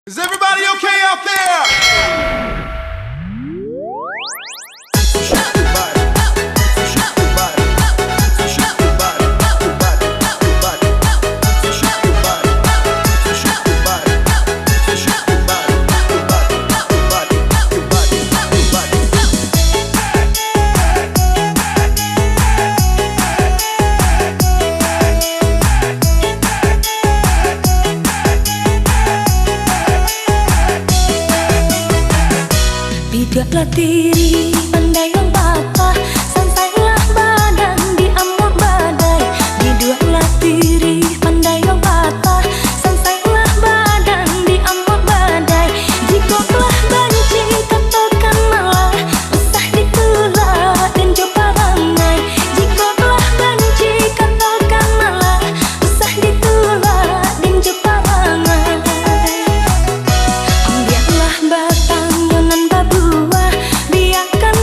Is everybody okay out there? Bidaklah diri pandailah patah, santailah badan di amuk badai. Bidaklah diri pandailah patah, santailah badan di amuk badai. Jika telah benci katakan malah, usah ditolak dan coba rangai. Jika telah benci katakan malah, usah ditolak dan coba rangai. Ambillah batang yonan babu, biarkan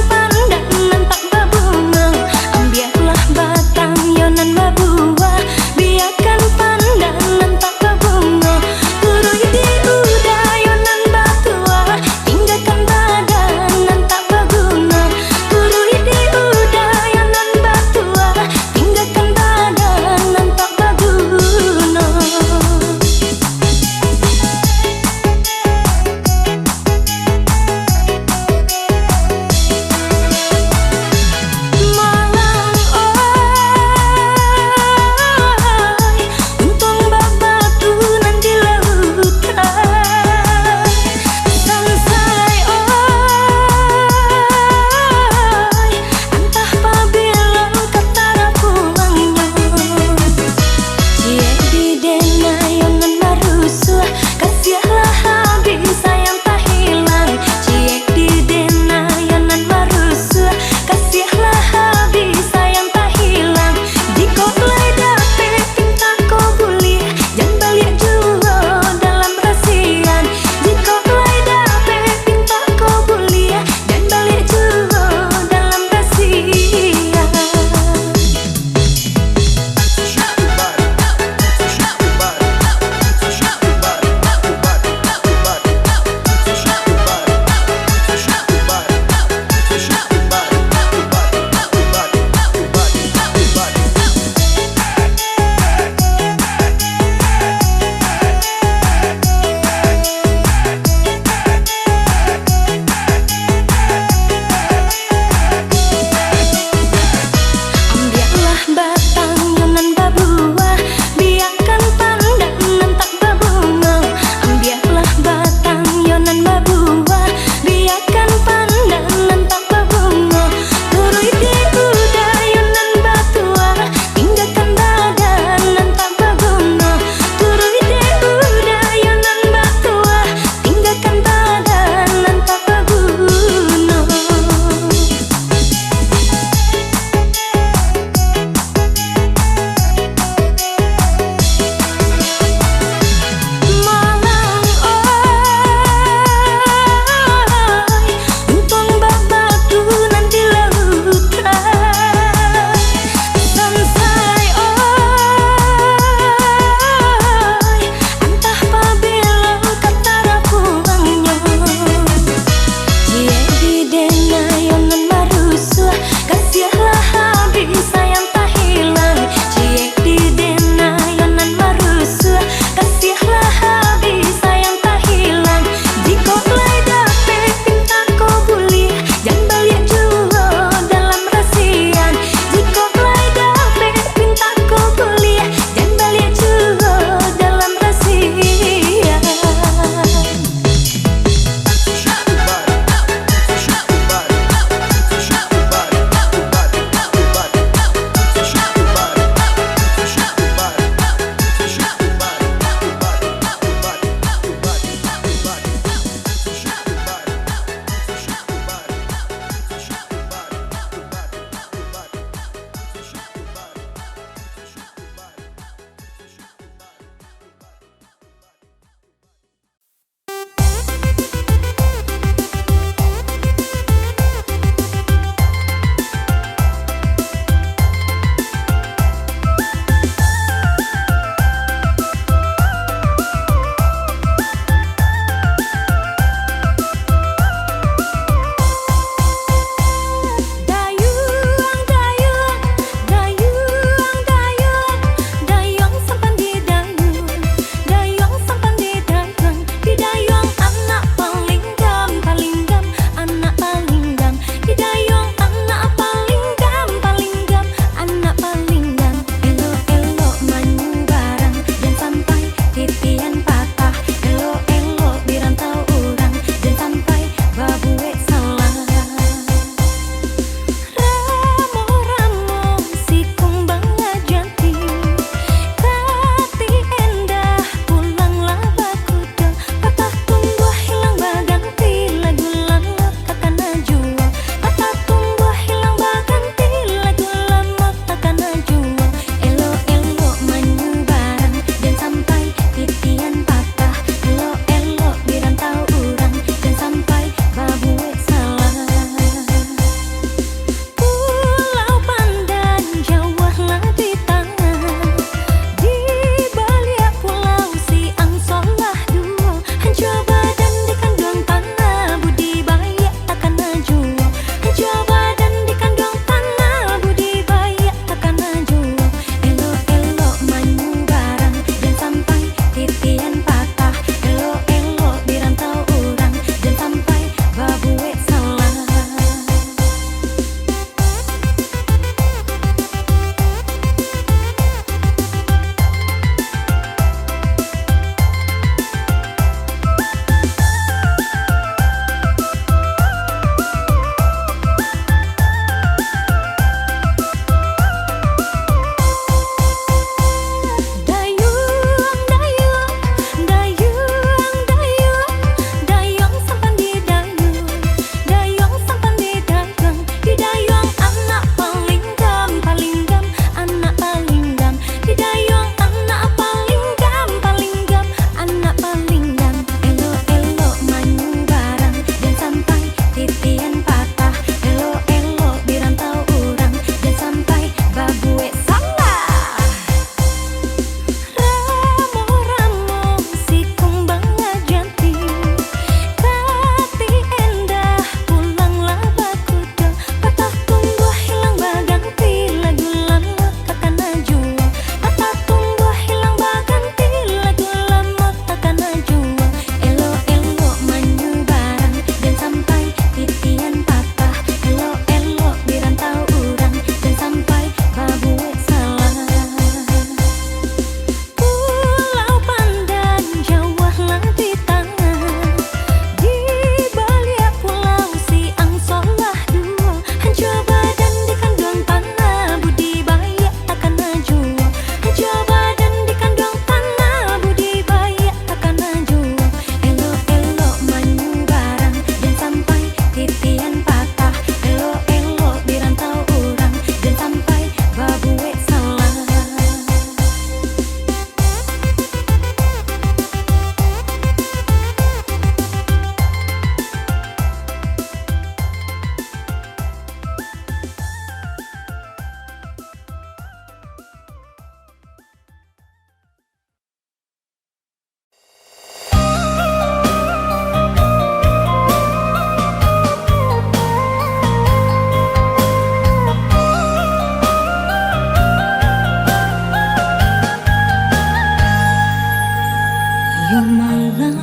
Malam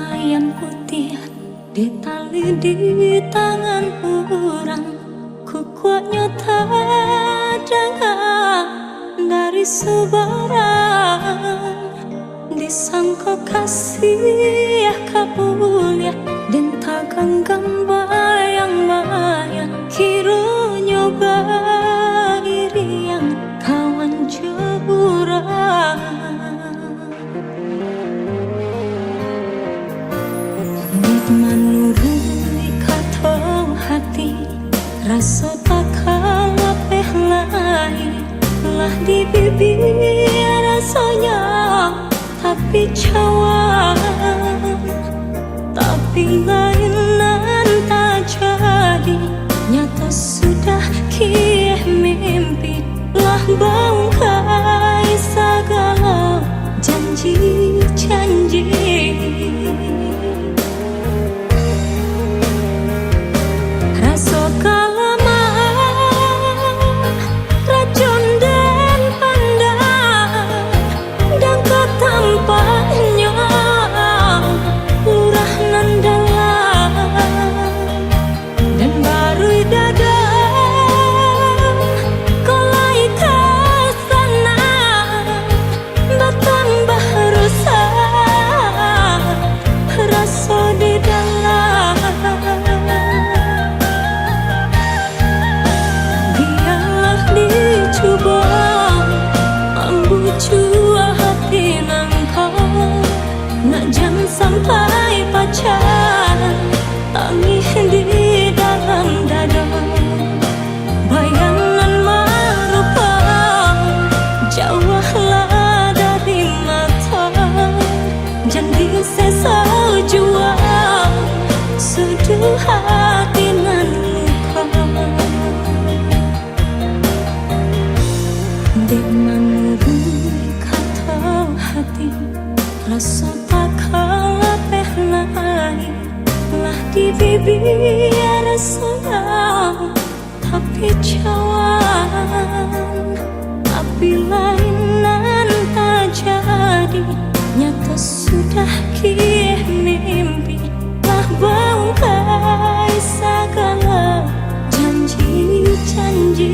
ayam putih di tali di tangan orang, kukuatnya tak dengar dari sebarang. Disangka kasih kabulia dan takkan bayang-bayang, kiranya iri yang kawan jurang. Menurut kata hati, rasa tak kalah lain lah di bibir rasanya, tapi cawan, tapi lainan tak jadi. Nyata sudah kih mimpi lah bangkai segala janji-janji. Rasa kalaman racun dan pandang, dan ketampaknya lurah nan dalam, dan baru dada kolai ke sana, bertambah rusak rasa di dalam. Biarlah dicoba membujuk hati nangkau, nak jangan sampai pacaran tangis di dalam dada. Bayangan merupa jauhlah dari mata, janji sesal jua seduh hati nan luka. Dek menurut kata hati, rasa tak kalah lain lah di bibir sayang, tapi cawan, tapi lainan tak jadi. Nyata sudah kih mimpi lah bangkai segala janji-janji.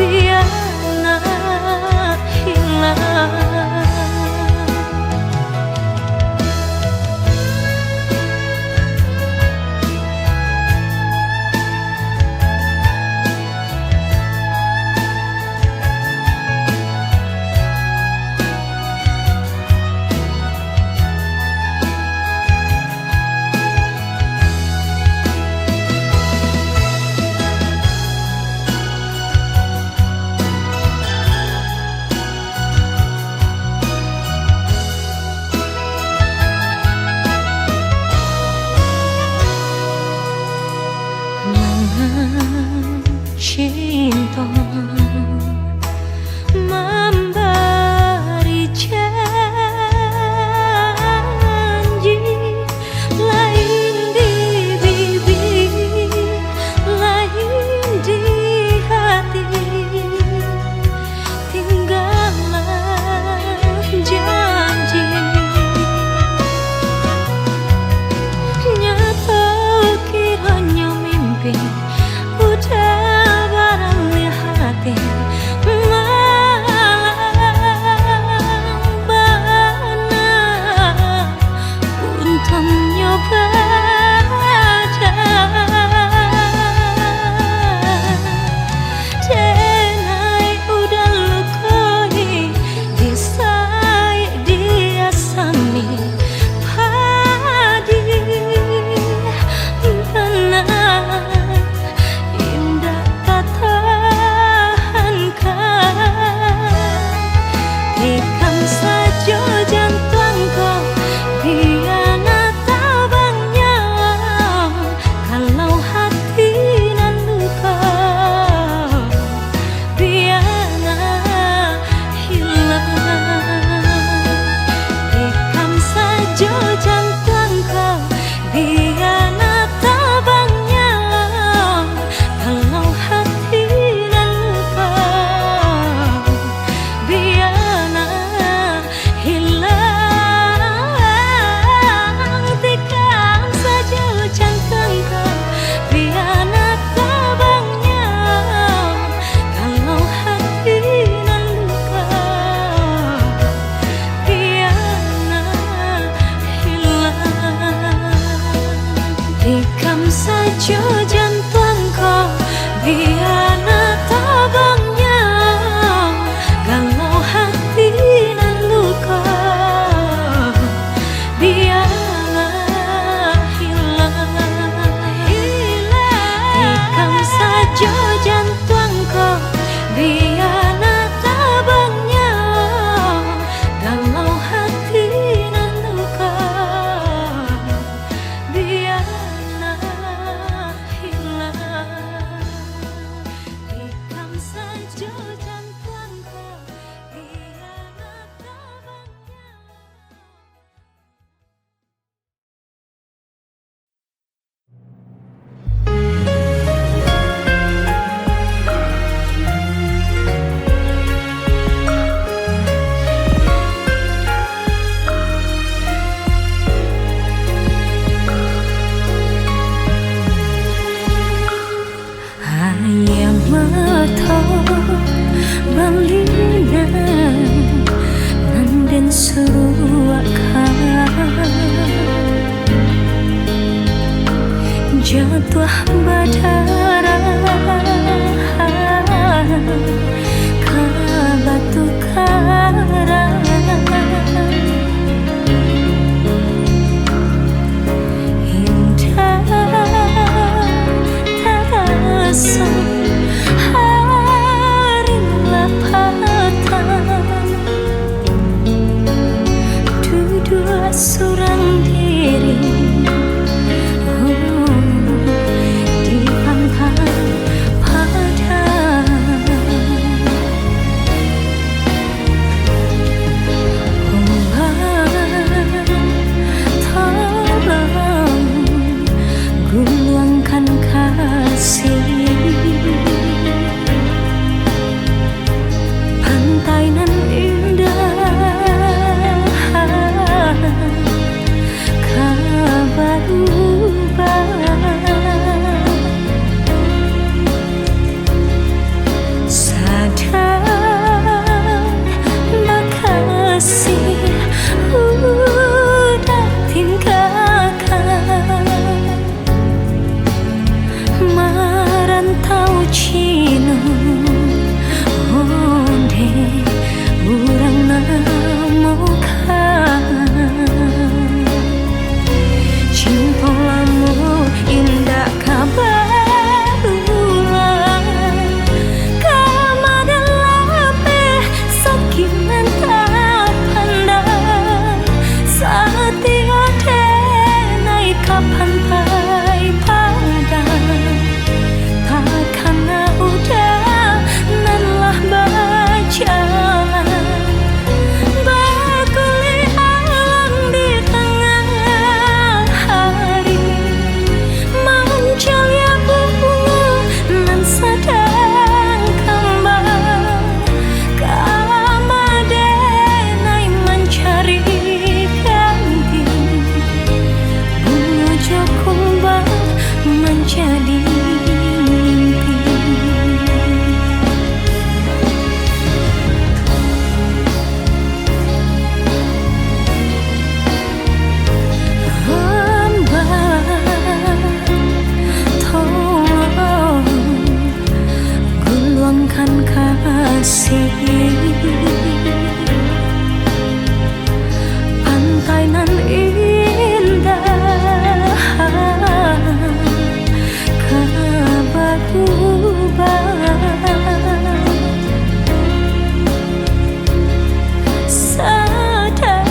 Biarlah suruhkan jatuh badara ke batu karang indah terasa hari lapatan dua seorang diri di pantai padang. Tolong gulungkan kasih, pantai nan indah kabarubah sadar makasih udah tinggalkan merantau Cino onde urang namukan cinta lamu indah kabar ulang kamadan lape sakingan tak pandang saat tiada naik ke pantai padang takkan udah nanlah berjalan berkulit alam di tengah hari mencelia bunga nan sedang kembang kamadenai mencari ganti bunga jokumbang menjadi mimpi. Hamba tolong gulungkan kasih, pantai nan indah kabarubah sadar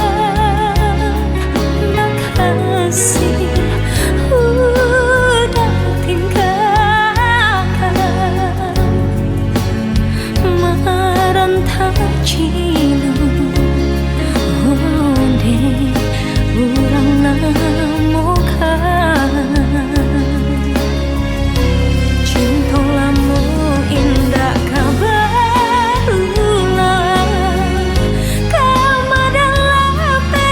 makasih udah tinggalkan merantau Cino onde urang namukan cinta lamu indah kabar ulang kamadan lape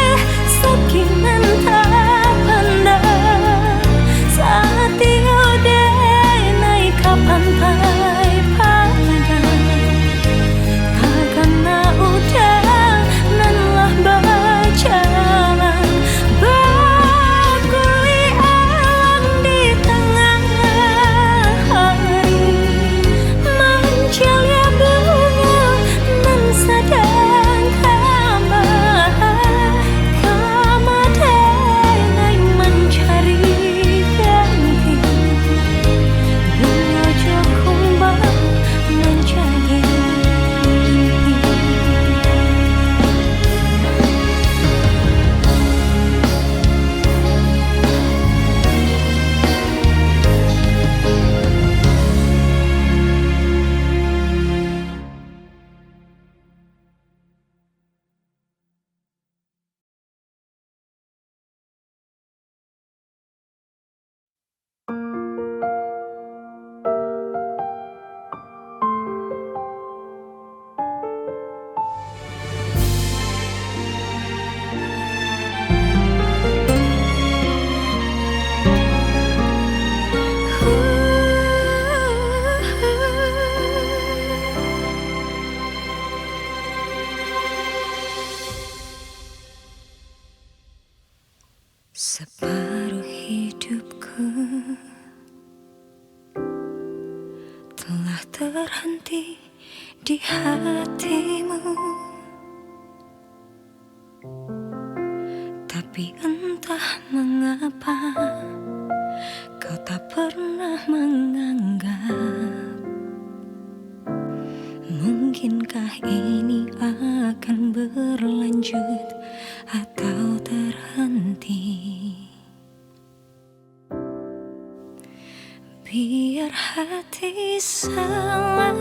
sakingan tak pandang saat tiada naik ke pantai padang takkan Separuh hidupku telah terhenti di hatimu, tapi entah mengapa kau tak pernah menganggap. Mungkinkah ini akan berlanjut atau terhenti? Biar hati salah,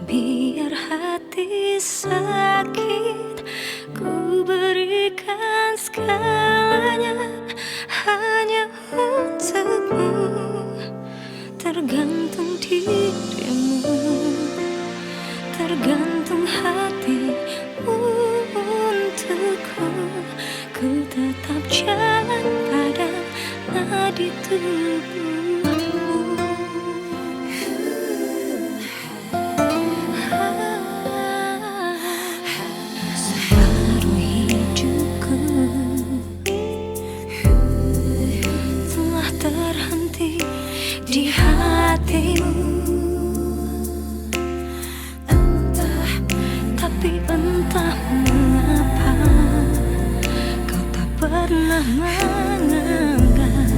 biar hati sakit, ku berikan segalanya hanya untukmu. Tergantung dirimu, tergantung hatimu untukku. Ku tetap jalan pada nadi tubuhmu. Separuh hidupku telah terhenti di hatimu. Tapi entah mengapa kau tak pernah menganggap.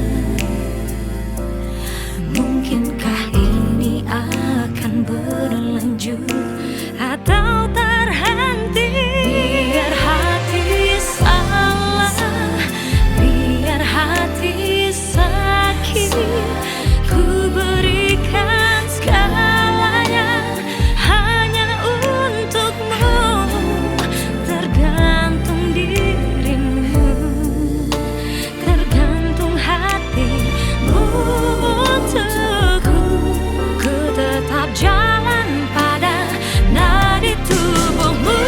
Mungkinkah ini akan berlanjut atau terhenti? Biar hati salah, biar hati sakit, ku berikan segalanya hanya untukmu. Tergantung dirimu, tergantung hatimu untukku. Ku tetap jalan pada nadi tubuhmu.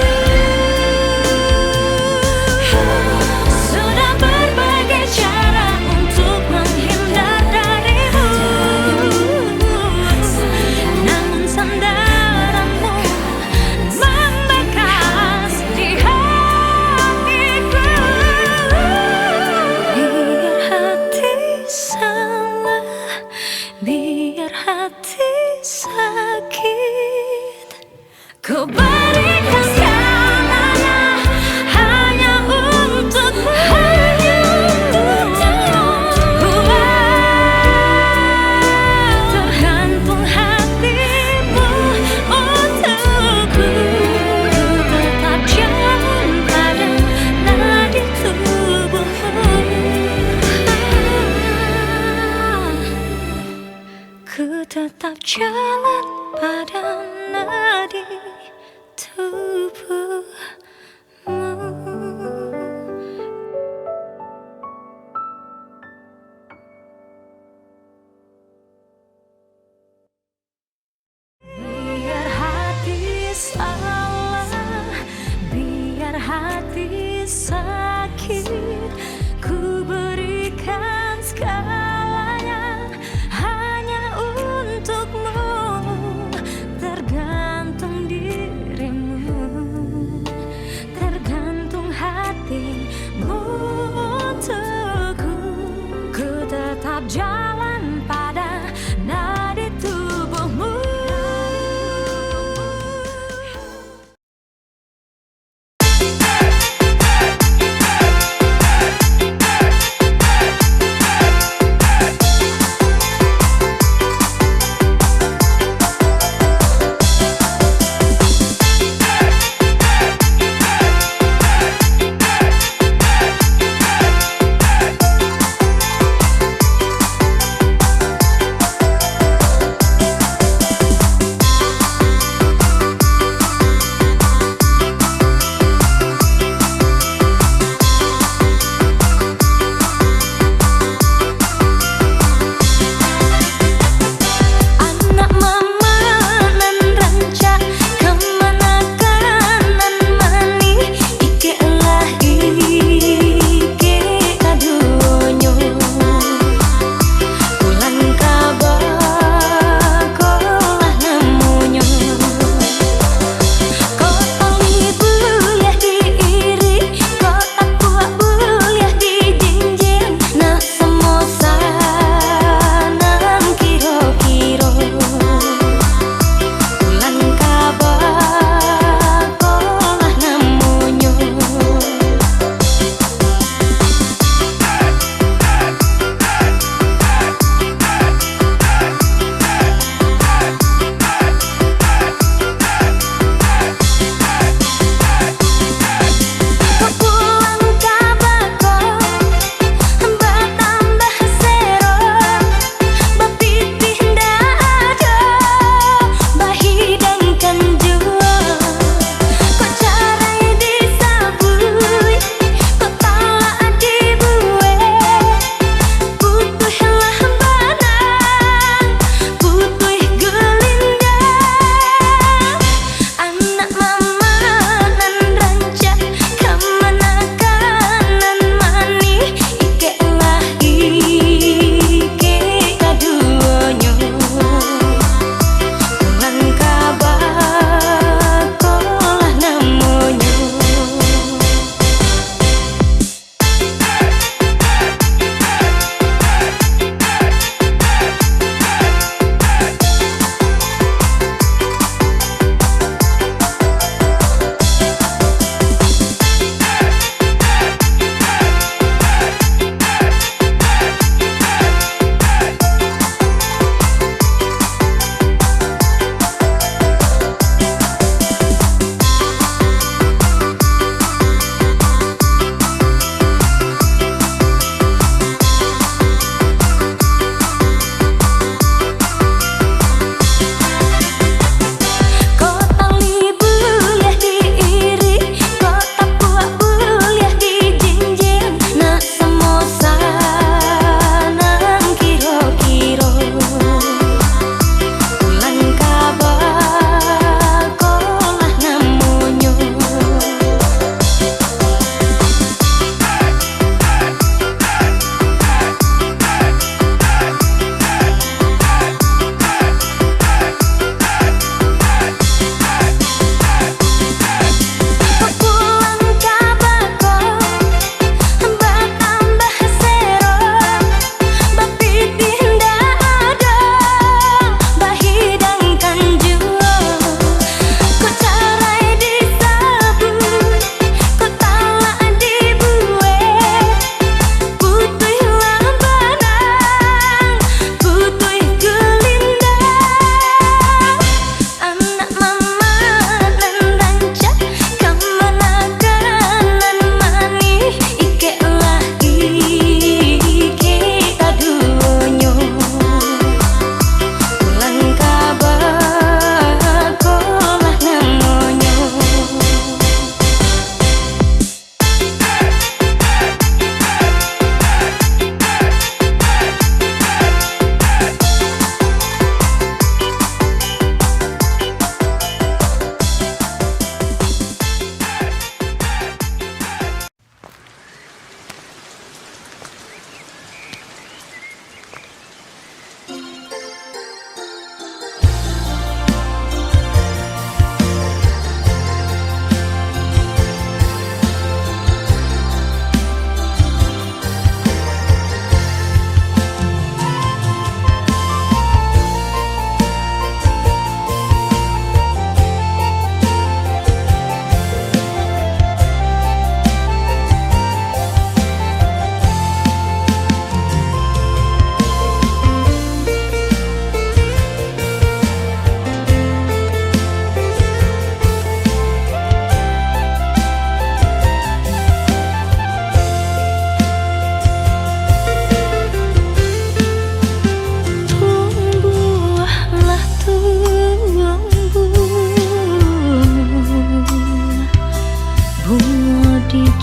Sudah berbagai cara untuk menghindar darimu, namun sandaranmu membekas di hatiku. Biar hati salah, biar hati sakit, ku berikan segalanya hanya untukmu. Tergantung hatimu untukku. Tetap jalan pada nadi tubuhmu. Ku tetap jalan pada nadi tubuhmu. Biar hati salah, biar hati sakit, ku berikan segalanya hanya untukmu. Tergantung dirimu, tergantung hatimu untukku. Ku tetap jalan pada nadi tubuhmu.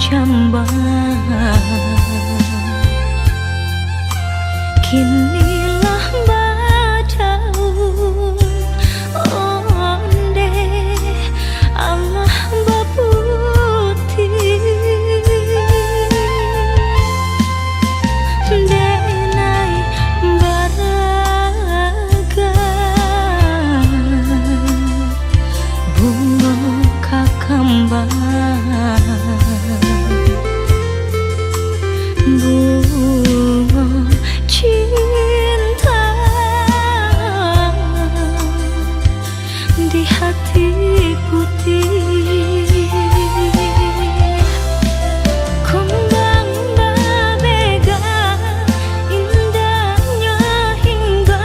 jambang. Kinilah badaun onde Allah baputi denai baraga bunga kakambang bunga cinta di hati putih. Kembang berbega indahnya hingga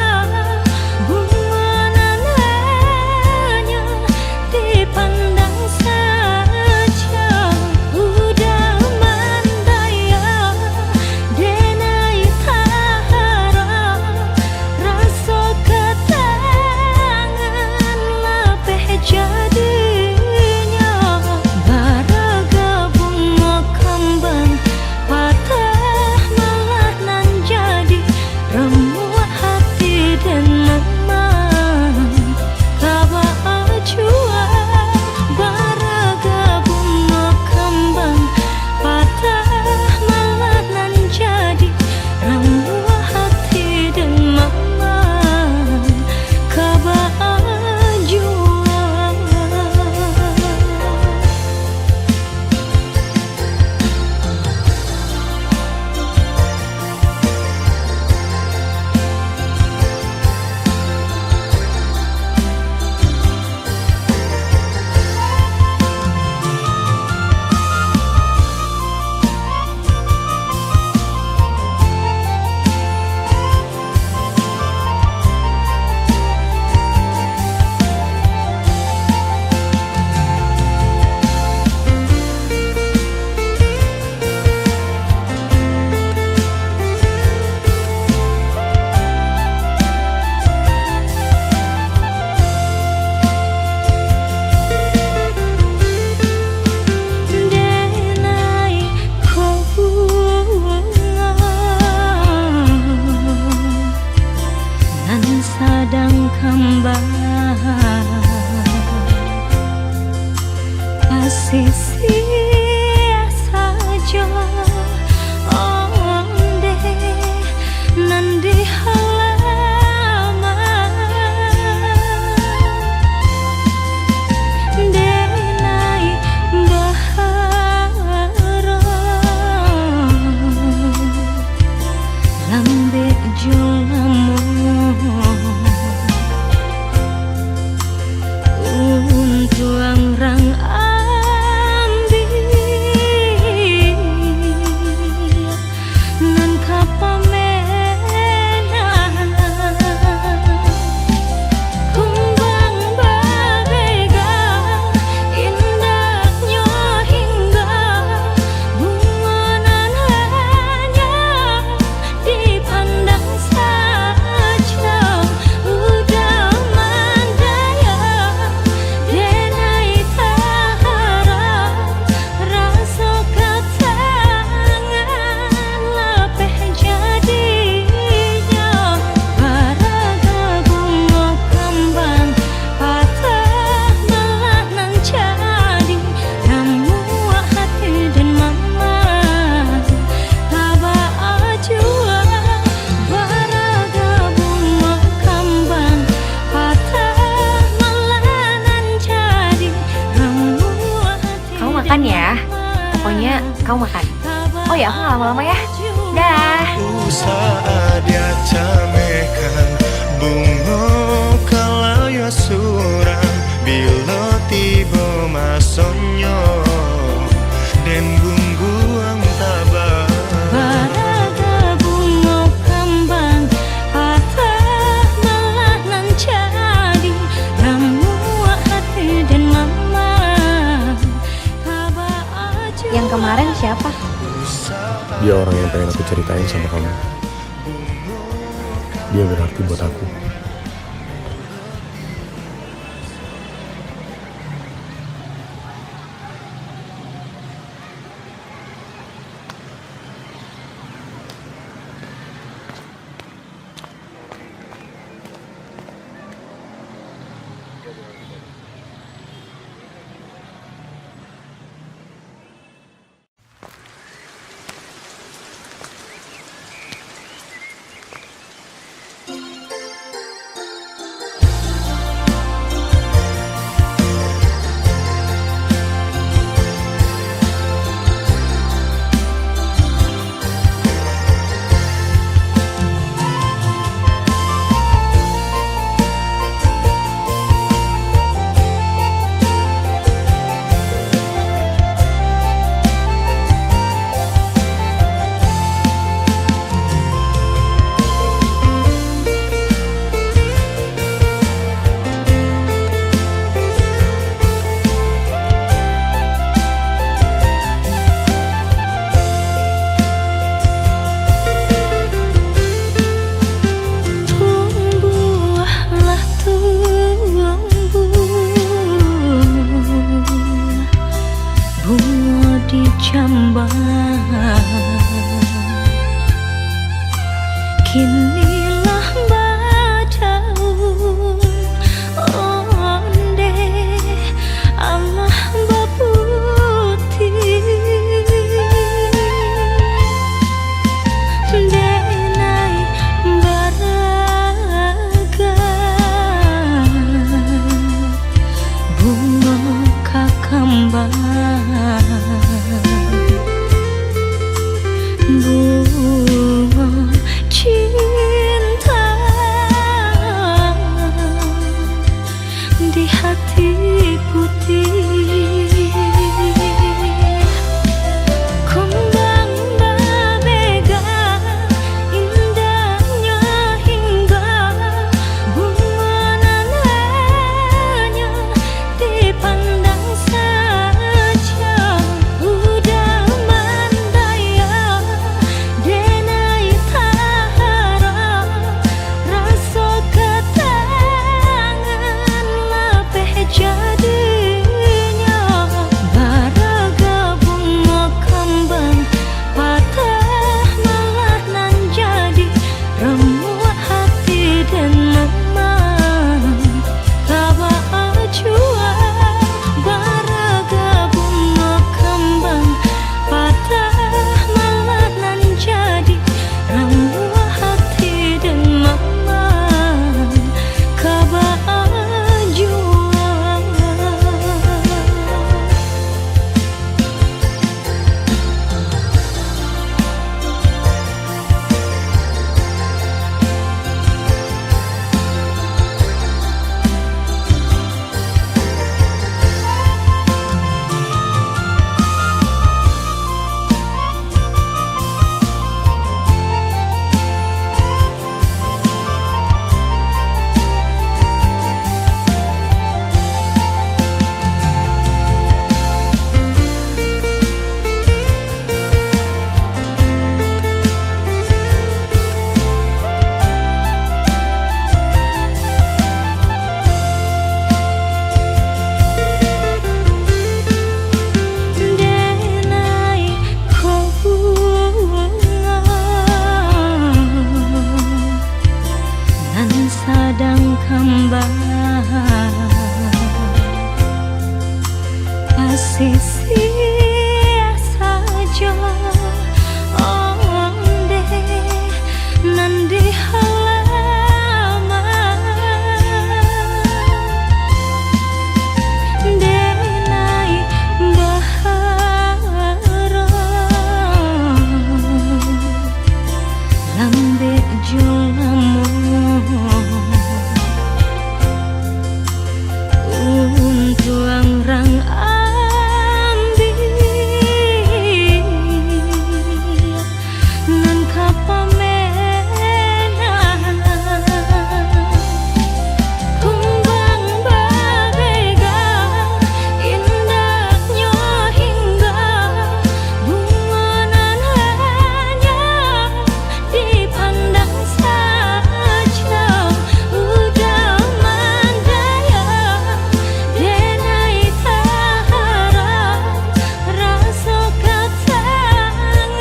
bunga nananya dipandang saja. Udah mandaya denai tahara rasa ketangan lapeh jadinya. Baraga bunga kembang patah malah nan jadi remuk hati dan memang tabah jua. Baraga bunga kembang patah malah nan jadi remuk hati dan memang tabah jua. Denai kau bunga nan sadang kembang asisi saja onde nan di halaman denai bahara lambe jolamu untuang rang ambil nan kapamenan kumbang berbega indahnya hingga bunga nananya dipandang saja. Udah mandaya denai tahara rasa ketangan lapeh jadinya. Baraga bunga kembang patah malah nan jadi remuk hati dan memang tabah jua. Baraga bunga kembang patah malah nan jadi remuk hati. Kamu makan ya, pokoknya kamu makan. Oh ya, aku nggak lama-lama ya. Dah. Usaha dia camekan bunga kalaya surang bila tiba masonyo dan bungguang tabah. Baraga bunga kembang patah malah nan jadi remuk hati dan memang tabah jua. Yang kemarin siapa? Dia orang yang pengen aku ceritain sama kamu. Dia berarti buat aku. di Jamban. Kinilah badaun onde Allah baputi denai baraga bunga kakambang bunga cinta di hati putih. Kembang berbega indahnya hingga bunga nananya dipandang saja. Udah mandaya denai tahara rasa ketangan lapeh jadinya. Baraga bunga kembang patah malah nan jadi remuk hati dan memang kaba ajua. Baraga bunga kembang patah malah nan jadi remuk hati dan memang kaba ajua. Denai ko bunga nan sadang kembang asisi saja onde nan di halaman denai bahara lambe jolamu untuang rang ambil nan kapamenan kumbang berbega indahnya hingga bunga nananya dipandang saja. Udah mandaya denai tahara rasa ketangan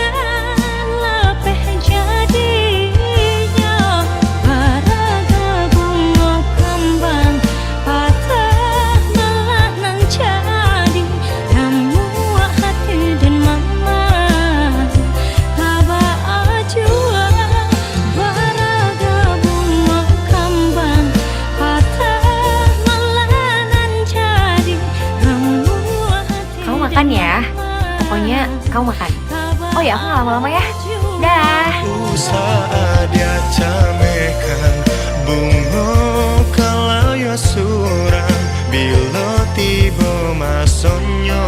lapeh jadinya. Baraga bunga kembang patah malah nan jadi remuk hati dan memang kaba ajua. Baraga bunga kembang patah malah nan jadi remuk hati. Kamu makan ya. Pokoknya kamu makan. Oh ya, aku nggak lama-lama ya. Dah. Saat dia camekan bunga kalaya surang bila tiba masonyo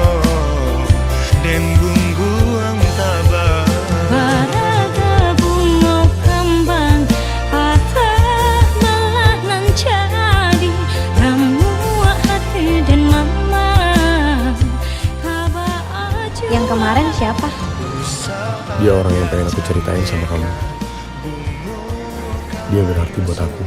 dan bungguang tabah. Baraga bunga kembang patah malah nan jadi remuk hati dan memang kaba ajua. Yang kemarin siapa? Dia orang yang pengen aku ceritain sama kamu. Dia berarti buat aku.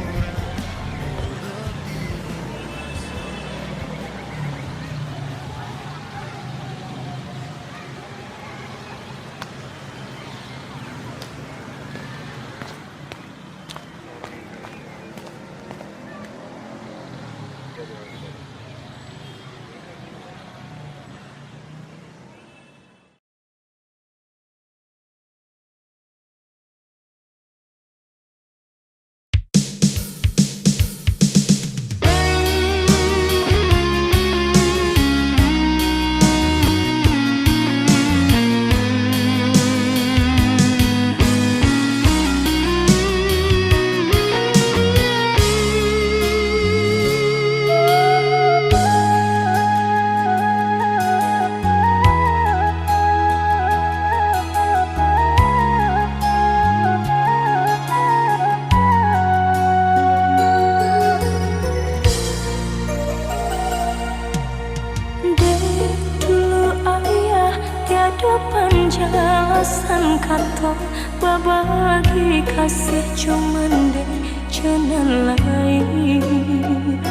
jelasan kata babagi kasih cuman deh jalan lain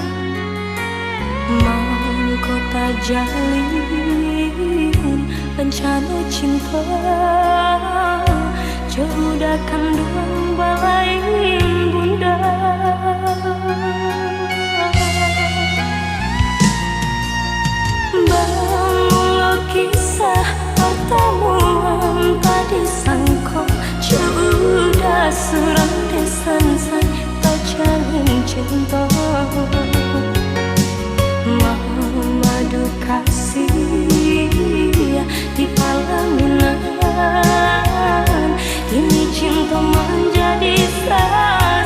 mau kota jalin rencana cinta jauh dah kandung balai bunda. Bangun kisah pertemuan tadi sangko sudah suram desan tak jalin cinta madu kasih di palaminan kini cinta menjadi salah.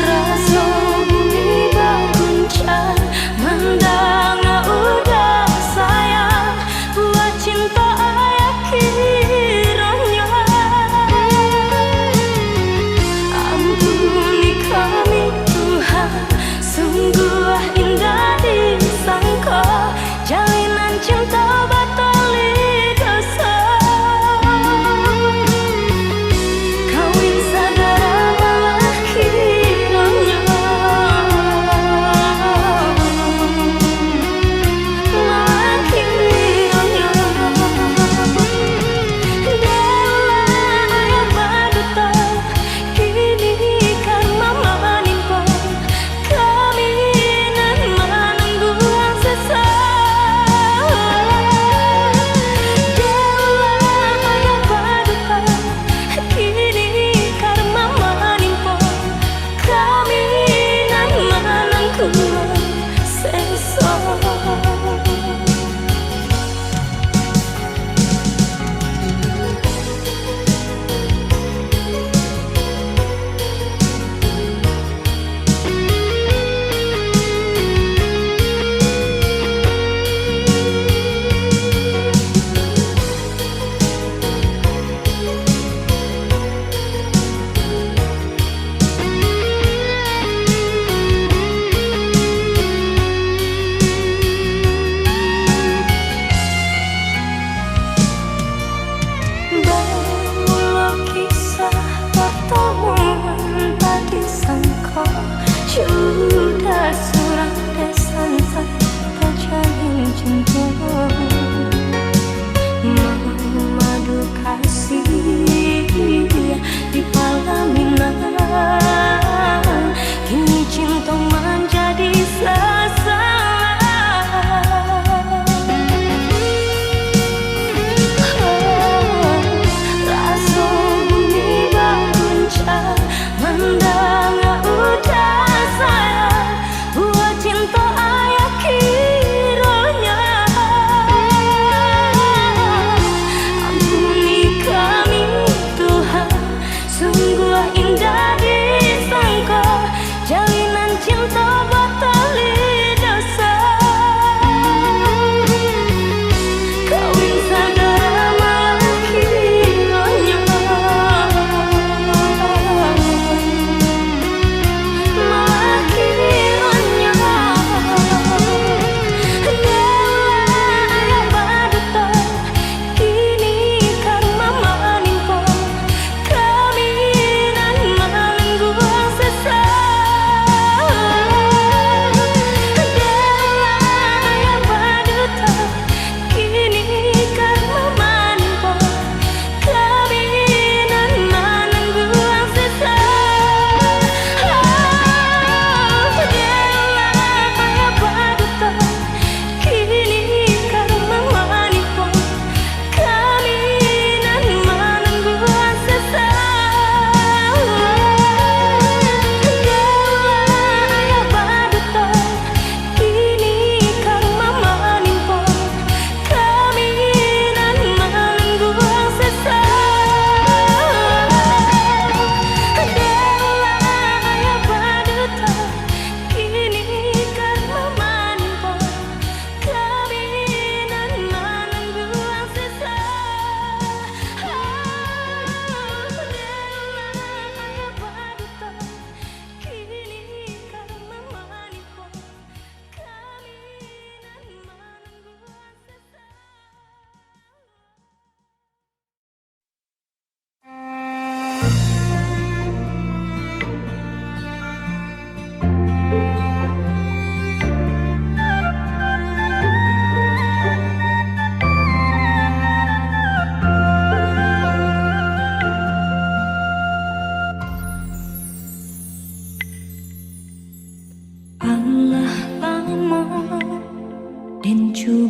Rasa bumi berguncang mendang udah sayang buat cinta ayah kiranya ampuni kami Tuhan sungguh indah disangka jalinan cinta batali dosa kawin sadara malah kiranya Dewa ayah baduta kini karma menimpa kami nan menunggu sesat. Dewa ayah baduta kini karma menimpa kami nan menunggu sesat. Bangun kisah pertemuan tadi sangka sudah suram desan tak jalin cinta madu kasih di palaminan kini cinta menjadi sasaran. Rasa bumi berguncang mendang udah sayang buat cinta ayah kiranya ampuni kami Tuhan sungguh indah disangka jalinan cinta batali dosa kawin sadara malah kiranya malah kiranya Dewa ayah baduta kini karma menimpa kami nan menunggu sesat.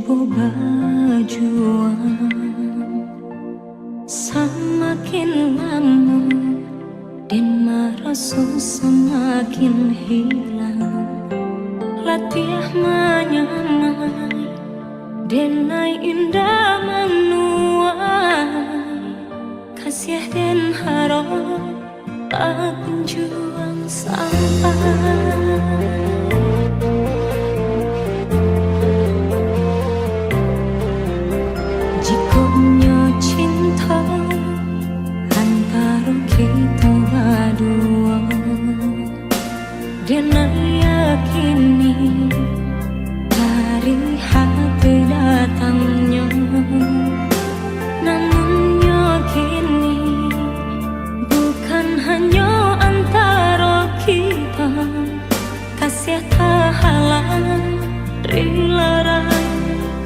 berjuang, semakin lama dan merasa semakin hilang. Latih menyamai denai indah menuai, kasih dan harap tak kunjung sampai. Jikonya cinta antara kita berdua, dan yakini dari hati datangnya. Namun yakini bukan hanya antara kita, kasih tak halang rela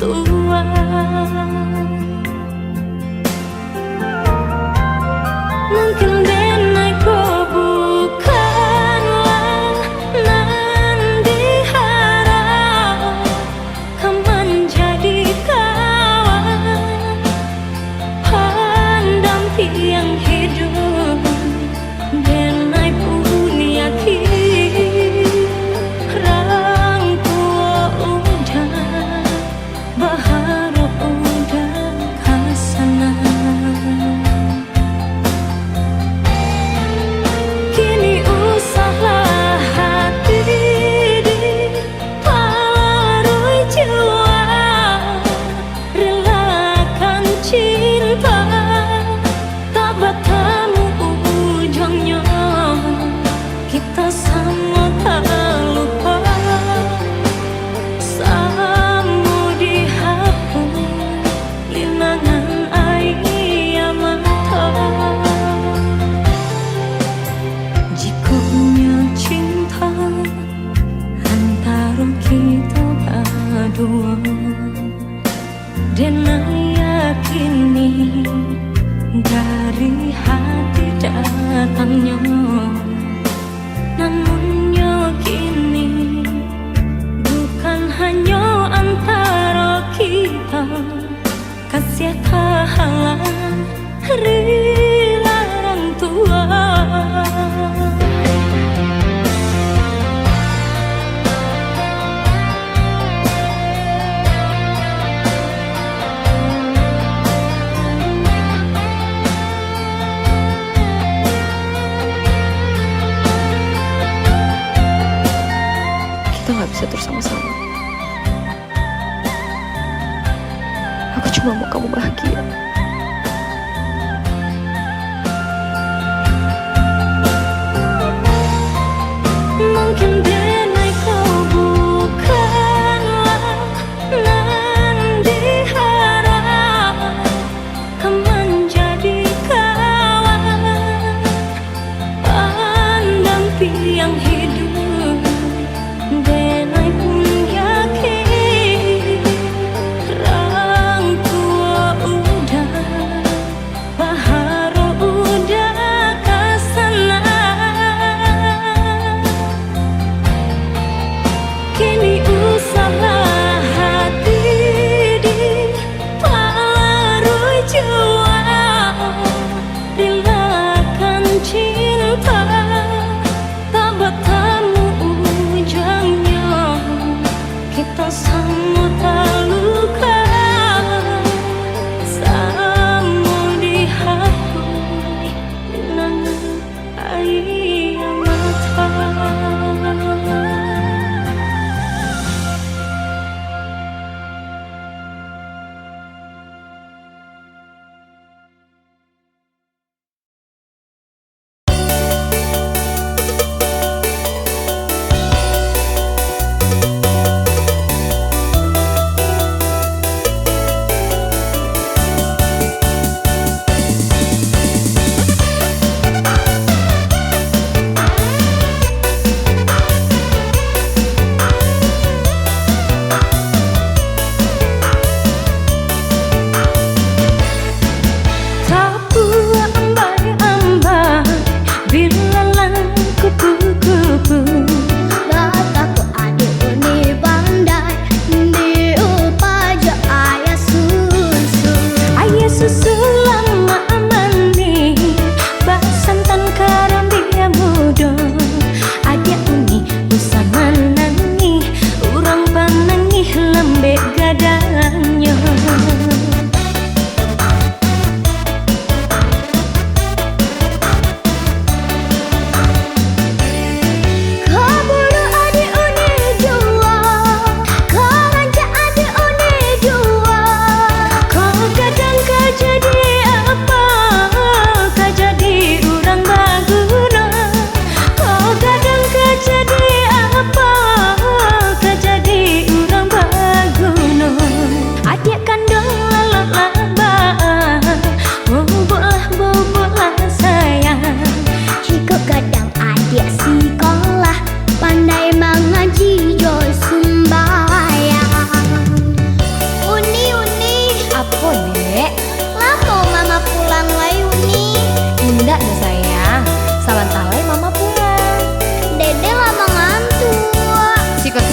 tua. Mungkin denai kau bukanlah nan diharap, kau menjadi kawan pendamping hidup. Denai pun yakin orang tua udah berharap udah kesana. Kini usahlah hati diparui jiwa, relakan cinta tak bertemu ujungnya. Kita sama tak lupa, sama dihapus linangan air mata. Jikonya cinta antara kita berdua, dan yakini dari hati datangnya. Namun yakini bukan hanya antara kita, kasih tak halang rela orang tua. Kita gak bisa terus sama-sama. Aku cuma mau kamu bahagia. Mungkin denai kau bukanlah nan diharap, kau menjadi kawan pendamping hidup. Denai pun yakin orang tua udah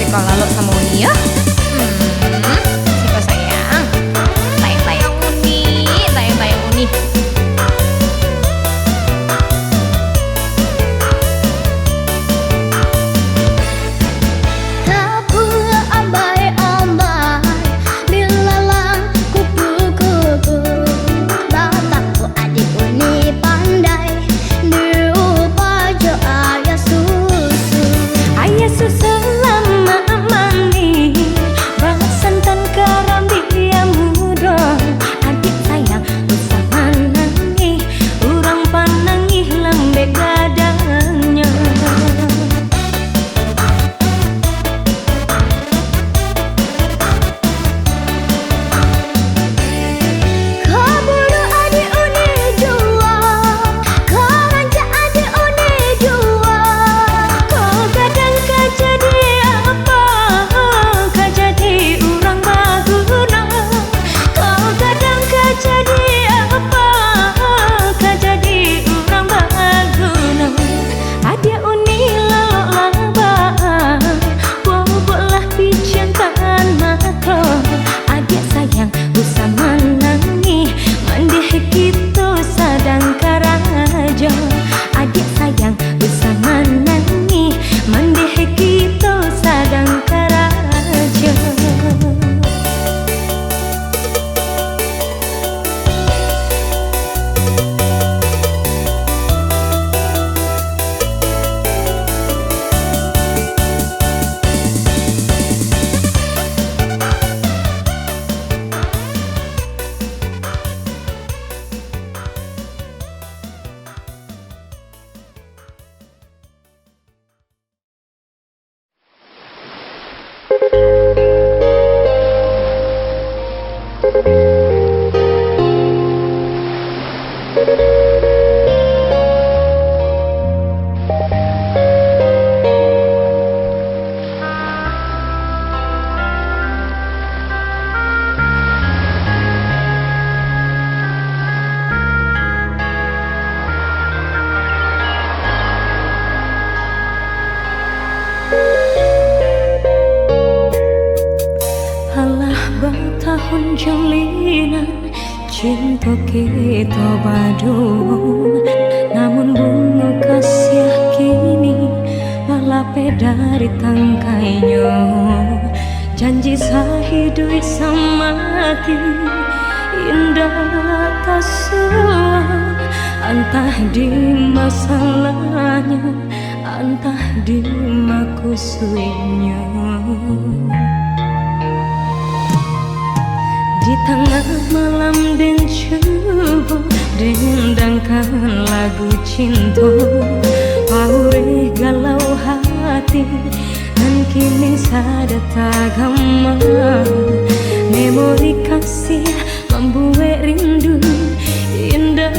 kalau lo sama Uni ya. Siapa sayang? Tayang-tayang Uni, tayang-tayang Uni. Tak pula ambai-ambai bila lang kupu-kupu. Bapakku adik Uni pandai dirupa jo ayah susu. Ayah susu lama mandi balas santan garam dia muda. Adik sayang usah manangi urang panangi lambe gadangnya. Kaburu adik Uni jua, karanja adik Uni jua. Kau kadang kau jadi apa? Kau jadi orang baguna. Kau kadang kau jadi apa? Kau jadi orang baguna. Adik Uni lalak-labak, boboklah pijantan mata. Adik sayang usah menangi, mandih kita sadang karaja. Adik sayang usah menangi, mandih kita sadang karaja. Alah bertahun jalinan cinta kita badung, namun bunga kasih kini lalape dari tangkainya. Janji sehidup semati indah tak suah, entah di masalahnya, entah di makusudnya. Di tengah malam dan coba dendangkan lagu cinta, paure galau hati dan kini sada tagama. Memori kasih membuat rindu indah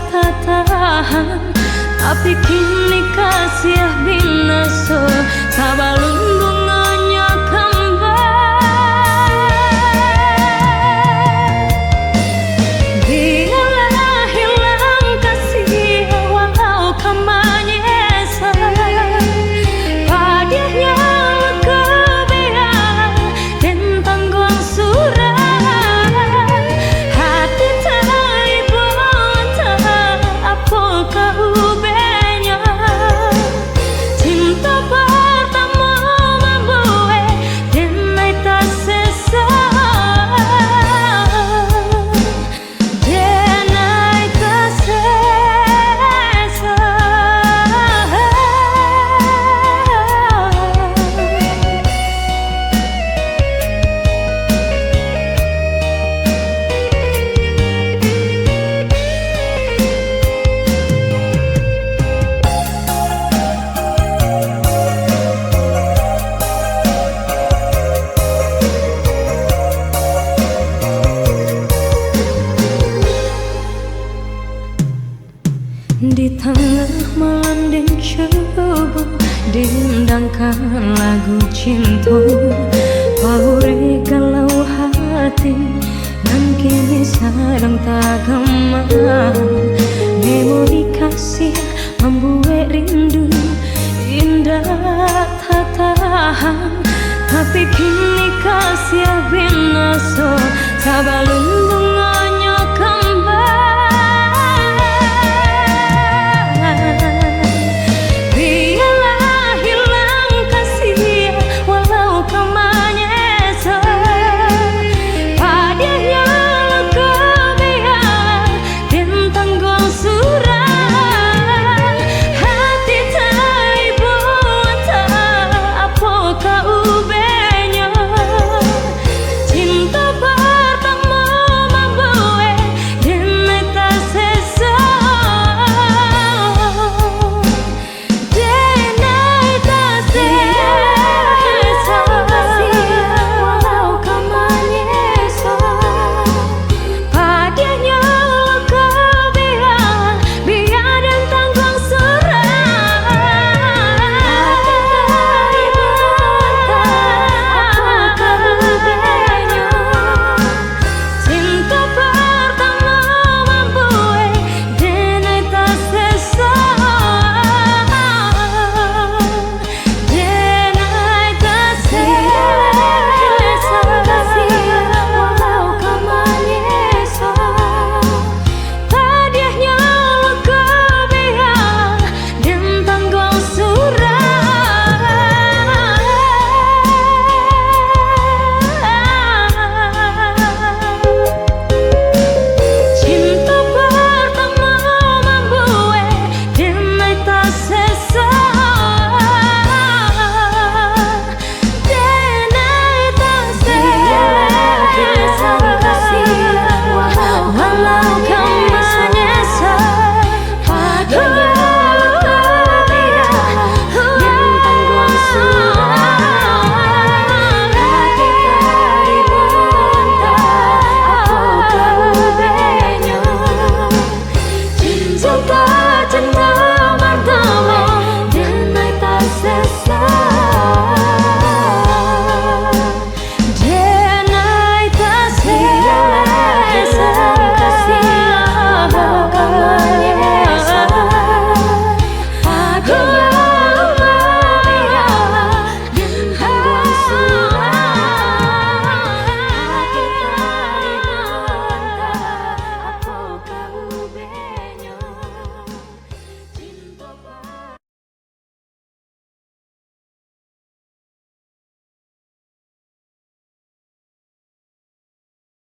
tak tahan, tapi kini kasih binasa sabalun bunganya kembali. Biarlah hilang kasih walau kamanyesa, padanya kebiar dan tanggung surat. Hati tak ibu tak apa kau ubenya. Cinta pertama membuat dan naik tak sesat. Dan naik tak sesat. Di tengah malam dan coba dendangkan lagu cinta, paure galau hati dan kini sedang tak gema. Memori kasih membuat rindu indah tak tahan, Tapi kini kasih binaso sabalung